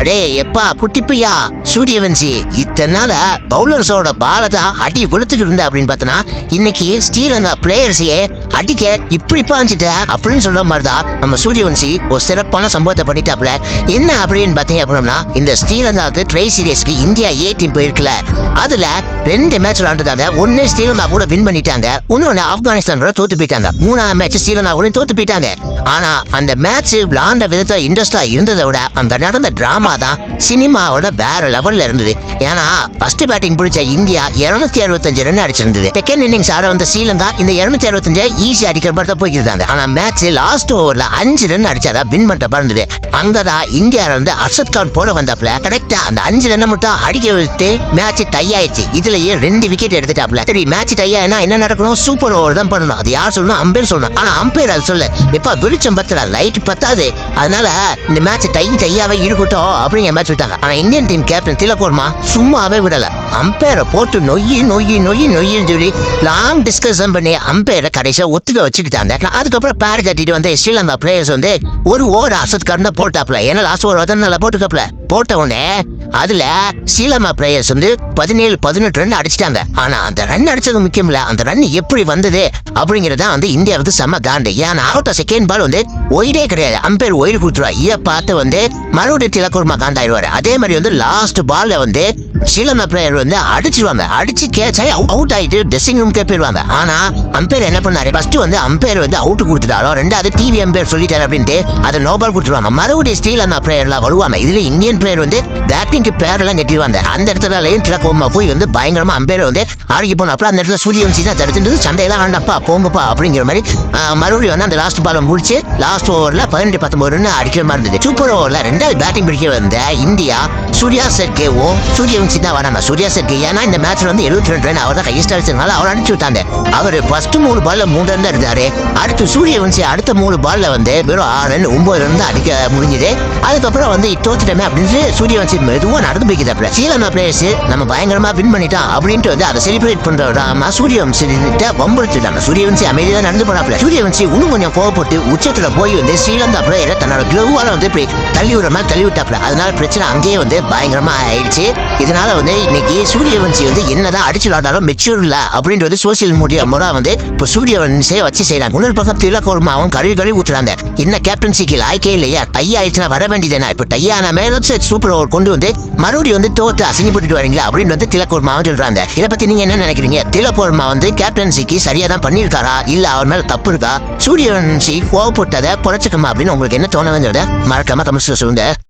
அடே எப்பா குட்டிப்பையா சூரியவன்சி இத்தனால பவுலர்ஸோட பால தான் அடி கொடுத்துட்டு இருந்த அப்படின்னு பார்த்தனா இன்னைக்கு ஸ்ரீலங்கா பிளேயர்ஸையே அடிக்க இப்படி பாஞ்சிட்ட அப்படின்னு சொல்ற மாதிரிதான் நம்ம சூரியவன்சி ஒரு சிறப்பான சம்பவத்தை பண்ணிட்டாப்ல. என்ன அப்படின்னு பார்த்தீங்க அப்படின்னா இந்த ஸ்ரீலங்காவுக்கு ட்ரை சீரியஸ்க்கு இந்தியா ஏ டீம் போயிருக்குல, அதுல 2 மேட்ச் விளாண்டுட்டாங்க. ஒன்னு ஸ்ரீலங்கா கூட வின் பண்ணிட்டாங்க, இன்னொன்னு ஆப்கானிஸ்தான் கூட தோத்து போயிட்டாங்க. 3ஆம் மேட்ச் ஸ்ரீலங்கா கூட தோத்து போயிட்டாங்க. ஆனா அந்த மேட்ச் விளாண்ட விதத்தை இன்ட்ரெஸ்டா இருந்ததை விட அந்த நடந்த டிராமா தான் சினிமாவோட வேற லெவல்ல இருந்தது. ஏன்னா ஃபர்ஸ்ட் பேட்டிங் பிடிச்ச இந்தியா 265 ரன் அடிச்சிருந்தது. செகண்ட் இன்னிங்ஸ் ஆட வந்த ஸ்ரீலங்கா இந்த 265 ஈஸி அடிக்கிற மாதிரி தான் போயிருந்தாங்க. ஆனா மேட்ச் லாஸ்ட் ஓவர்ல 5 ரன் அடிச்சாதான் வின் பண்ற மாதிரி இருந்தது. அங்கதான் இந்தியால இருந்து அர்ஷத் கான் போட வந்தாப்ல. கரெக்டா அந்த 5 ரன் மட்டும் அடிக்க விட்டு மேட்ச் டை ஆயிடுச்சு. இதுலயே 2 விக்கெட் எடுத்துட்டாப்ல. சரி மேட்ச் டை ஆயினா என்ன நடக்கணும், சூப்பர் ஓவர் தான் பண்ணணும். அது யார் சொல்லணும், அம்பேர் சொல்லணும். ஆனா அம்பேர் அது சொல்ல எப்ப வெளிச்சம் பத்தல, லைட் பத்தாது, அதனால இந்த மேட்ச் டையாவே இருக்கட்டும் அப்படிங்கிற மேட்ச் விட்டாங்க. ஆனா Indian team captain Tilak Varma சும்மாவே விடல. அம்பேரை போட்டு நொய்யின்னு சொல்லி லாங் டிஸ்கஷன் பண்ணி அம்பேரை கடைசியா ஒத்துக்க வச்சுக்கிட்டாங்க. அதுக்கப்புறம் பேர் கட்டிட்டு வந்து ஸ்ரீலங்கா பிளேயர்ஸ் வந்து ஒரு ஓவர் அசத் கார்டு போட்டாப்ல. ஏன்னா லாஸ்ட் ஓவர் நல்லா போட்டுக்கப்ல. போட்ட உடனே அதுல ஸ்ரீலங்கா பிளேயர்ஸ் வந்து 17-18 ரன் அடிச்சிட்டாங்க. ஆனா அந்த ரன் அடிச்சது முக்கியம் இல்ல, அந்த ரன் எப்படி வந்தது அப்படிங்கறத வந்து இந்தியா வந்து செம்ம காண்டு. ஏன்னா அவுட் செகண்ட் பால் வந்து ஒயிடே கிடையாது, அம்பேர் ஒயிட் கொடுத்துருவா. இதை பார்த்து வந்து மறுபடியும் திலக் வர்மா காண்டாயிடுவாரு. அதே மாதிரி வந்து லாஸ்ட் பால்ல வந்து ஸ்ரீலங்கா பிளேயர் வந்து அடிச்சிருவாங்க. அடிச்சு கேட்ச் ஆகி அவுட் ஆயிட்டு ட்ரெஸ்ஸிங் ரூம்க்கே போயிருவாங்க. ஆனா அம்பேர் என்ன பண்ணாரு, ஃபர்ஸ்ட் வந்து அம்பேர் வந்து அவுட் கொடுத்துட்டாரோ, ரெண்டாவது டிவி அம்பேர் சொல்லிட்டாரு அப்படின்ட்டு அதை நோபால் கொடுத்துருவாங்க. மறுபடியும் ஸ்ரீலங்கா பிளேயர்லாம் வருவாங்க. இதுல இந்தியன் பிளேயர் வந்து பேட்டிங்க்கு பேர் எல்லாம் நெட்டிடுவாங்க. அந்த இடத்துல திலக் வர்மா போய் வந்து பயங்கரமா அம்பேர் வந்து ஆரோக்கி போன. அப்புறம் அந்த இடத்துல சூரியவன்சி தான் தடுத்துட்டு சண்டையெல்லாம் வேண்டாப்பா போங்கப்பா அப்படிங்கிற மாதிரி மறுபடியும் வந்து அந்த லாஸ்ட் பால் முடிச்சு லாஸ்ட் ஓவர்ல 18-19 ரன் அடிக்கிற மாதிரி இருந்தது. சூப்பர் ஓவர்ல 2வது பேட்டிங் பிடிக்க வந்த இந்தியா சூர்யா சர்கேவும் சூரியவன்சி தான் வராங்க. சூர்யா சர்கே ஏன்னா இந்த மேட்ச்ல வந்து 72 ரன் அவர் தான் கைஸ்ட் அடிச்சதுனால அவர் அடிச்சு விட்டாங்க. அவர் ஃபர்ஸ்ட் 3 பால்ல 3 ரன் இருந்தாரு. அடுத்து சூரியவன்சி அடுத்த 3 பால்ல வந்து வெறும் 6 ரன் 9 ரன் தான் அடிக்க முடிஞ்சது. அதுக்கப்புறம் வந்து தோத்துட்டமே அப்படின்னு சூரியவன்சி மெதுவா நடந்து போய்க்குதாப்ல. ஸ்ரீலங்கா பிளேயர்ஸ் நம்ம பயங்கரமா வின் பண்ணிட்டான் அப்படின்ட்டு வந்து அதை செலிப்ரேட் பண்றவராம சூரியவன்சி வம்புடுத்துட்டாங்க. சூரியவன்சி அமைதியா நடந்து போனாப்ல. சூரியவன்சி இன்னும் கொஞ்சம் கோவப்பட்டு உச்சத்துல போய் வந்து ஸ்ரீலங்கா பிளேயரை தன்னோட கிளவால வந்து தள்ளி விடுற மாதிரி தள்ளி விட்டாப்ல. அதனால பிரச்சனை அங்கேயே வந்து பயங்கரமா ஆயிடுச்சு. இதனால வந்து இன்னைக்கு சூரியவன்சி வந்து என்னதான் அடிச்சு விளாண்டாலும் மெச்சூர் இல்ல அப்படின்றது சோசியல் மீடியா முறை வந்து இப்போ சூரியவன்சியை வச்சு செய்யறாங்க. இன்னொரு பக்கம் திலக் வர்மாவும் கழுவி ஊத்துறாங்க. என்ன கேப்டன்சிக்கு லாய்க்கே இல்லையா, டை ஆயிடுச்சுன்னா வர வேண்டியதுனா இப்போ டையான மேல சூப்பர் ஓவர் கொண்டு வந்து மறுபடியும் வந்து தோத்து அசிங்கப்பட்டு வரீங்களா அப்படின்னு வந்து திலக் வர்மாவும் சொல்றாங்க. இதை பத்தி நீங்க என்ன நினைக்கிறீங்க? திலக் வர்மா வந்து கேப்டன்சிக்கு சரியா தான் பண்ணிருக்காரா, இல்ல அவர் மேல தப்பு இருக்கா? சூரியவன்சி கோவப்பட்டதை பொழைச்சுக்கமா அப்படின்னு உங்களுக்கு என்ன தோணுதுன்றத மறக்காம கமெண்ட்ஸ்ல சொல்லுங்க.